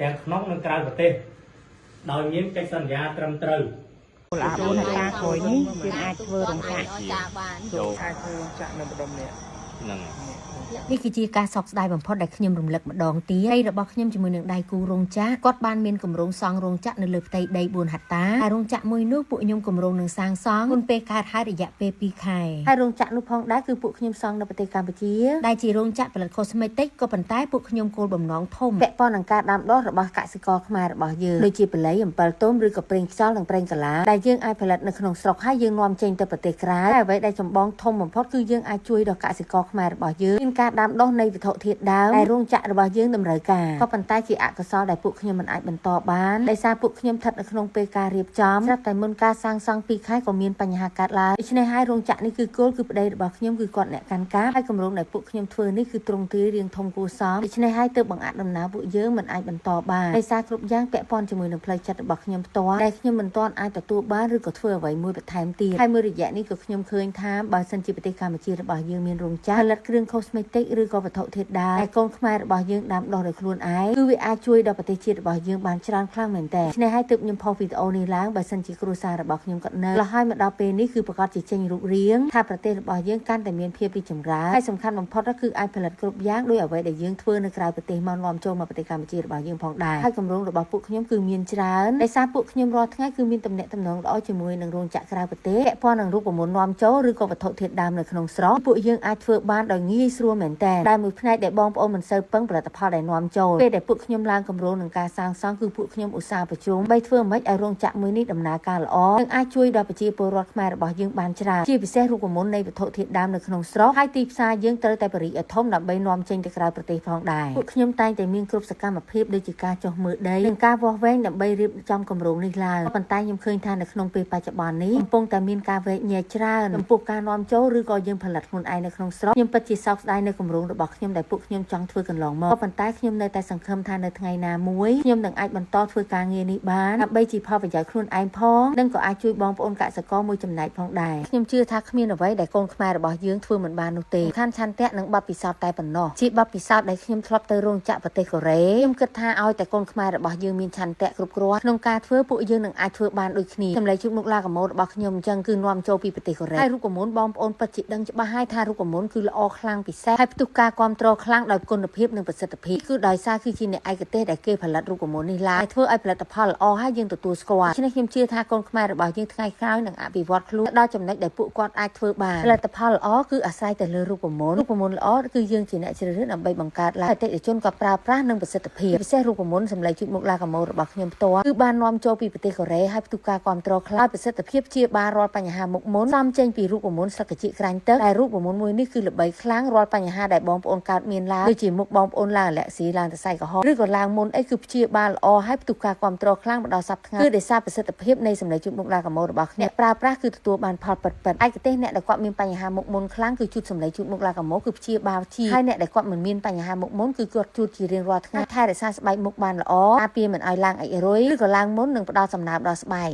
ទាំងក្នុងនិងក្រៅប្រទេសដោយមានកិច្ចសន្យាត្រឹមត្រូវ អាបូនការក្រោយនេះយើងអាចធ្វើរោងចក្របានចូលអាចធ្វើរោងចក្រនៅម្ដុំនេះហ្នឹង នេះគឺជាការសោកស្ដាយបំផុតដែលខ្ញុំរំលឹកម្ដងទៀតហើយរបស់ខ្ញុំជាមួយនឹងដៃគូរោងចក្រគាត់បានមានគម្រោងសង់រោងចក្រនៅលើផ្ទៃដី4ហិកតាហើយរោងចក្រមួយនោះពួកខ្ញុំគម្រោងនឹងសាងសង់មុនពេលកើតហើយរយៈពេល2ខែហើយរោងចក្រនោះផងដែរគឺពួកខ្ញុំសង់នៅប្រទេសកម្ពុជាដែលជារោងចក្រផលិត cosmetic ក៏ប៉ុន្តែពួកខ្ញុំគោលបំណងធំពាក់ព័ន្ធនឹងការដាំដុះរបស់កសិករខ្មែររបស់យើងដូចជាបល័យអំពិលទុំឬក៏ប្រេងខ្យល់និងប្រេងកាឡាដែលយើងអាចផលិតនៅក្នុងស្រុកហើយយើងនាំចេញទៅប្រទេសក្រៅហើយអ្វីដែលចម្បងធំបំផុតគឺយើងអាចជួយដល់កសិករខ្មែររបស់យើងមានការដាំដុះនៃវត្ថុធាតុដើមដែលរោងចក្ររបស់យើងតម្រូវការក៏ប៉ុន្តែជាអកុសលដែលពួកខ្ញុំមិនអាចបន្តបានដោយសារពួកខ្ញុំស្ថិតនៅក្នុងពេលការរៀបចំស្រាប់តែមុនការសាងសង់2ខែក៏មានបញ្ហាកើតឡើងដូច្នេះហើយរោងចក្រនេះគឺគោលគឺប្តីរបស់ខ្ញុំគឺគាត់អ្នកកាន់ការហើយគម្រោងដែលពួកខ្ញុំធ្វើនេះគឺទ្រង់ទ្រាយរៀងធំគួរសមដូច្នេះហើយទើបបង្អាក់ដំណើរពួកយើងមិនអាចបន្តបានដោយសារគ្រប់យ៉ាងពាក់ព័ន្ធជាមួយនឹងផ្លូវចិត្តរបស់ខ្ញុំផ្ទាល់ដែលខ្ញុំមិនទាន់អាចទទួលបានឬក៏ធ្វើអ្វីមួយបន្ថែមទៀតហើយមួយរយៈនេះក៏ខ្ញុំឃើញថាបើសិនជាប្រទេសកម្ពុជារបស់យើងមានរោងចក្រផលិតគ្រឿង cosmetic ឬក៏វត្ថុធាតុដើមដែលកូនខ្មែររបស់យើងដាំដុះដោយខ្លួនឯងគឺវាអាចជួយដល់ប្រទេសជាតិរបស់យើងបានច្រើនខ្លាំងមែនទែនដូច្នេះហើយទើបខ្ញុំផុសវីដេអូនេះឡើងបើសិនជាគ្រួសាររបស់ខ្ញុំគាត់នៅរហូតមកដល់ពេលនេះគឺប្រកាសជាចេញរូបរាងថាប្រទេសរបស់យើងកាន់តែមានភាពរីកចម្រើនហើយសំខាន់បំផុតគឺអាចផលិតគ្រប់យ៉ាងដោយអ្វីដែលយើងធ្វើនៅក្រៅប្រទេសមកនាំចូលមកប្រទេសកម្ពុជារបស់យើងផងដែរហើយគម្រោងរបស់ពួកខ្ញុំគឺមានច្រើនដោយសារពួកខ្ញុំរាល់ថ្ងៃគឺមានទំនាក់ទំនងល្អជាមួយនឹងរោងចក្រក្រៅប្រទេសពាក់ព័ន្ធនឹងរូបមន្តនាំចូលឬក៏វត្ថុធាតុដើមនៅក្នុងស្រុកពួកយើងអាចធ្វើបានដោយងាយស្រួលមែនទែនដែលមួយផ្នែកដែលបងប្អូនមិនសូវពឹងផលិតផលដែលនាំចូលពេលដែលពួកខ្ញុំឡើងគម្រោងនឹងការសាងសង់គឺពួកខ្ញុំឧស្សាហ៍ប្រជុំបីធ្វើម៉េចឲ្យរោងចក្រមួយនេះដំណើរការល្អនិងអាចជួយដល់ប្រជាពលរដ្ឋខ្មែររបស់យើងបានច្រើនជាពិសេសរូបមន្តនៃវត្ថុធាតុដើមនៅក្នុងស្រុកហើយទីផ្សារយើងត្រូវតែបរិយាធំដើម្បីនាំចេញទៅក្រៅប្រទេសផងដែរពួកខ្ញុំតែងតែមានគ្រប់សកម្មភាពដូចជាការចុះមើលដីនិងការវាស់វែងដើម្បីរៀបចំគម្រោងនេះឡើងប៉ុន្តែខ្ញុំឃើញថានៅក្នុងពេលបច្ចុប្បន្ននេះកំពុងតែមានការវែកញែកច្រើនចំពោះការនាំចូលឬក៏យើងផលិតខ្លួនឯងនៅក្នុងស្រុកខ្ញុំពិតជាសោកស្ដាយនៅគម្រោងរបស់ខ្ញុំដែលពួកខ្ញុំចង់ធ្វើកន្លងមកប៉ុន្តែខ្ញុំនៅតែសង្ឃឹមថានៅថ្ងៃណាមួយខ្ញុំនឹងអាចបន្តធ្វើការងារនេះបានដើម្បីជាផលប្រយោជន៍ខ្លួនឯងផងនិងក៏អាចជួយបងប្អូនកសិករមួយចំណែកផងដែរខ្ញុំជឿថាគ្មានអ្វីដែលកូនខ្មែររបស់យើងធ្វើមិនបាននោះទេខានឆន្ទៈនិងបទពិសោធន៍តែប៉ុណ្ណោះជាបទពិសោធន៍ដែលខ្ញុំធ្លាប់ទៅរោងចក្រប្រទេសកូរ៉េខ្ញុំគិតថាឲ្យតែកូនខ្មែររបស់យើងមានឆន្ទៈគ្រប់គ្រាន់ក្នុងការធ្វើពួកយើងនឹងអាចធ្វើបានដូចគ្នាសម្លេងជូតមុខឡាកាម៉ូរបស់ខ្ញុំអញ្ចឹងគឺនាំចូលពីប្រទេសកូរ៉េហើយរូបមន្តបងប្អូនពិតជាដឹងច្បាស់ហើយថារូបមន្តគឺល្អខ្លាំងពិសេសហើយផ្ទុះការគ្រប់គ្រងខ្លាំងដោយគុណភាពនិងប្រសិទ្ធភាពគឺដោយសារគឺជាអ្នកឯកទេសដែលគេផលិតរូបមន្តនេះឡើងធ្វើឲ្យផលិតផលល្អហើយយើងទទួលស្គាល់ដូច្នេះខ្ញុំជឿថាកូនខ្មែររបស់យើងថ្ងៃក្រោយនឹងអភិវឌ្ឍខ្លួនដល់ចំណុចដែលពួកគាត់អាចធ្វើបានផលិតផលល្អគឺអាស្រ័យទៅលើរូបមន្តល្អគឺយើងជាអ្នកជ្រើសរើសដើម្បីបង្កើតឡើងអតិថិជនក៏ប្រើប្រាស់និងប្រសិទ្ធភាពពិសេសរូបមន្តសម្លេងជូតមុខឡាកាម៉ូរបស់ខ្ញុំផ្ទាល់គឺបាននាំចូលពីប្រទេសកូរ៉េហើយផ្ទុះការគ្រប់គ្រងខ្លាំងប្រសិទ្ធភាពជាបានរាល់បញ្ហាមុខមុនសំចេញពីរូបមន្តសក្តិក្រាញ់ទឹកដែលរូបមន្តមួយនេះគឺល្បីខ្លាំងរាល់បញ្ហាដែលបងប្អូនកើតមានឡើងដូចជាមុខបងប្អូនឡើងអាឡែស៊ីឡើងសរសៃក្រហមឬក៏ឡើងមុនអីគឺព្យាបាលល្អហើយផ្ទុះការគ្រប់គ្រងខ្លាំងមកដល់សប្តាហ៍គឺដោយសារប្រសិទ្ធភាពនៃសម្លេងជូតមុខឡាកាម៉ូរបស់អ្នកប្រើប្រាស់គឺទទួលបានផលពិតៗឯកទេសអ្នកដែលគាត់មានបញ្ហាមុខមុនខ្លាំងគឺជូតសម្លេងជូតមុខឡាកាម៉ូគឺព្យាបាលជាហើយអ្នកដែលគាត់មិនមានបញ្ហាមុខមុនគឺគាត់ជូតជារៀងរាល់ថ្ងៃថែរក្សាស្បែកមុខបានល្អការពារមិនឲ្យឡើងអិចរុយឬក៏ឡើងមុននិងផ្ដល់សំណើមដល់ស្បែក